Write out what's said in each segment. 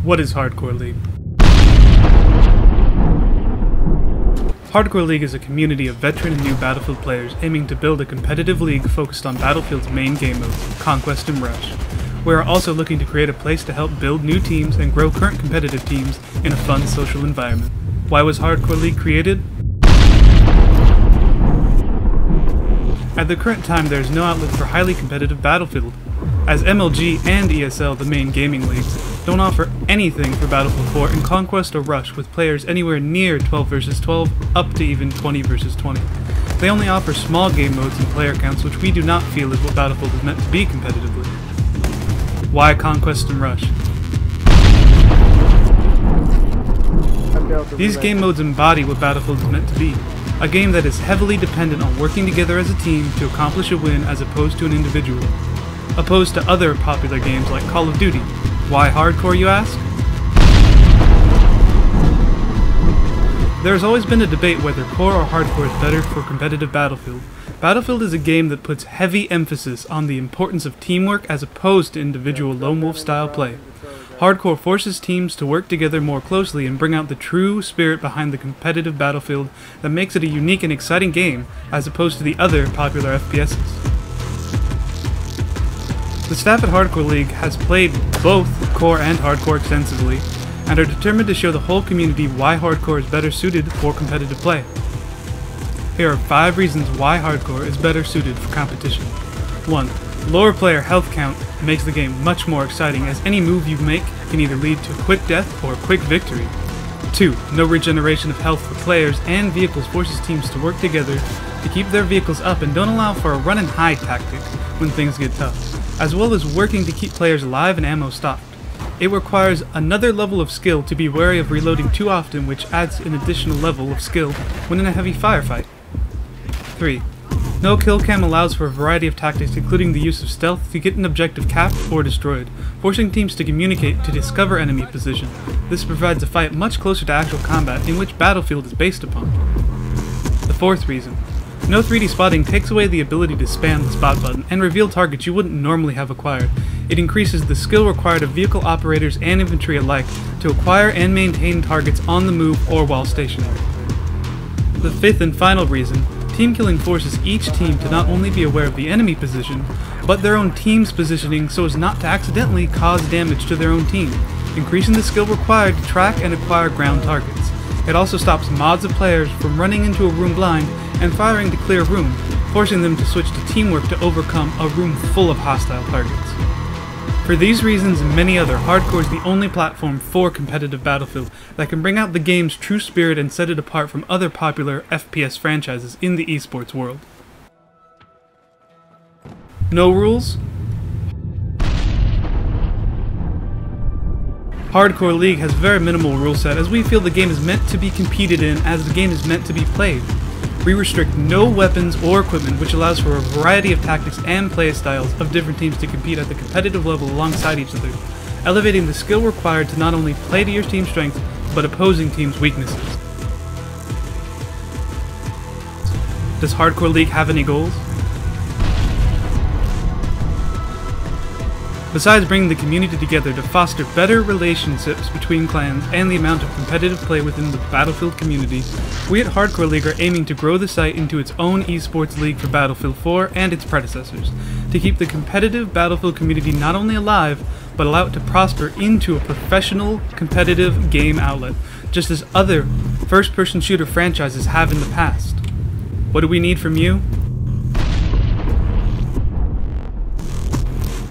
What is Hardcore League? Hardcore League is a community of veteran and new Battlefield players aiming to build a competitive league focused on Battlefield's main game modes, Conquest and Rush. We are also looking to create a place to help build new teams and grow current competitive teams in a fun social environment. Why was Hardcore League created? At the current time, there is no outlet for highly competitive Battlefield, as MLG and ESL, the main gaming leagues, don't offer anything for Battlefield 4 and Conquest or Rush with players anywhere near 12 vs 12 up to even 20 vs 20. They only offer small game modes and player counts, which we do not feel is what Battlefield is meant to be competitively. Why Conquest and Rush? These game modes embody what Battlefield is meant to be. A game that is heavily dependent on working together as a team to accomplish a win as opposed to an individual. Opposed to other popular games like Call of Duty. Why hardcore, you ask? There has always been a debate whether core or hardcore is better for competitive Battlefield. Battlefield is a game that puts heavy emphasis on the importance of teamwork as opposed to individual lone wolf style play. Hardcore forces teams to work together more closely and bring out the true spirit behind the competitive Battlefield that makes it a unique and exciting game as opposed to the other popular FPSs. The staff at Hardcore League has played both core and hardcore extensively and are determined to show the whole community why hardcore is better suited for competitive play. Here are 5 reasons why hardcore is better suited for competition. 1. Lower player health count makes the game much more exciting, as any move you make can either lead to a quick death or a quick victory. 2. No regeneration of health for players and vehicles forces teams to work together to keep their vehicles up and don't allow for a run and hide tactic when things get tough, as well as working to keep players alive and ammo stocked. It requires another level of skill to be wary of reloading too often, which adds an additional level of skill when in a heavy firefight. 3. No kill cam allows for a variety of tactics, including the use of stealth to get an objective capped or destroyed, forcing teams to communicate to discover enemy position. This provides a fight much closer to actual combat, in which Battlefield is based upon. The 4th reason. No 3D spotting takes away the ability to spam the spot button and reveal targets you wouldn't normally have acquired. It increases the skill required of vehicle operators and infantry alike to acquire and maintain targets on the move or while stationary. The 5th and final reason. Team killing forces each team to not only be aware of the enemy position, but their own team's positioning so as not to accidentally cause damage to their own team, increasing the skill required to track and acquire ground targets. It also stops mods of players from running into a room blind and firing to clear a room, forcing them to switch to teamwork to overcome a room full of hostile targets. For these reasons and many other, Hardcore is the only platform for competitive Battlefield that can bring out the game's true spirit and set it apart from other popular FPS franchises in the esports world. No rules? Hardcore League has very minimal rule set, as we feel the game is meant to be competed in as the game is meant to be played. We restrict no weapons or equipment, which allows for a variety of tactics and play styles of different teams to compete at the competitive level alongside each other, elevating the skill required to not only play to your team's strengths, but opposing teams' weaknesses. Does Hardcore League have any goals? Besides bringing the community together to foster better relationships between clans and the amount of competitive play within the Battlefield community, we at Hardcore League are aiming to grow the site into its own esports league for Battlefield 4 and its predecessors, to keep the competitive Battlefield community not only alive, but allow it to prosper into a professional, competitive game outlet, just as other first-person shooter franchises have in the past. What do we need from you?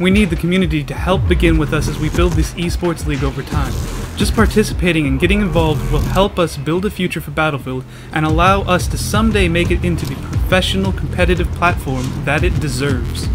We need the community to help begin with us as we build this esports league over time. Just participating and getting involved will help us build a future for Battlefield and allow us to someday make it into the professional competitive platform that it deserves.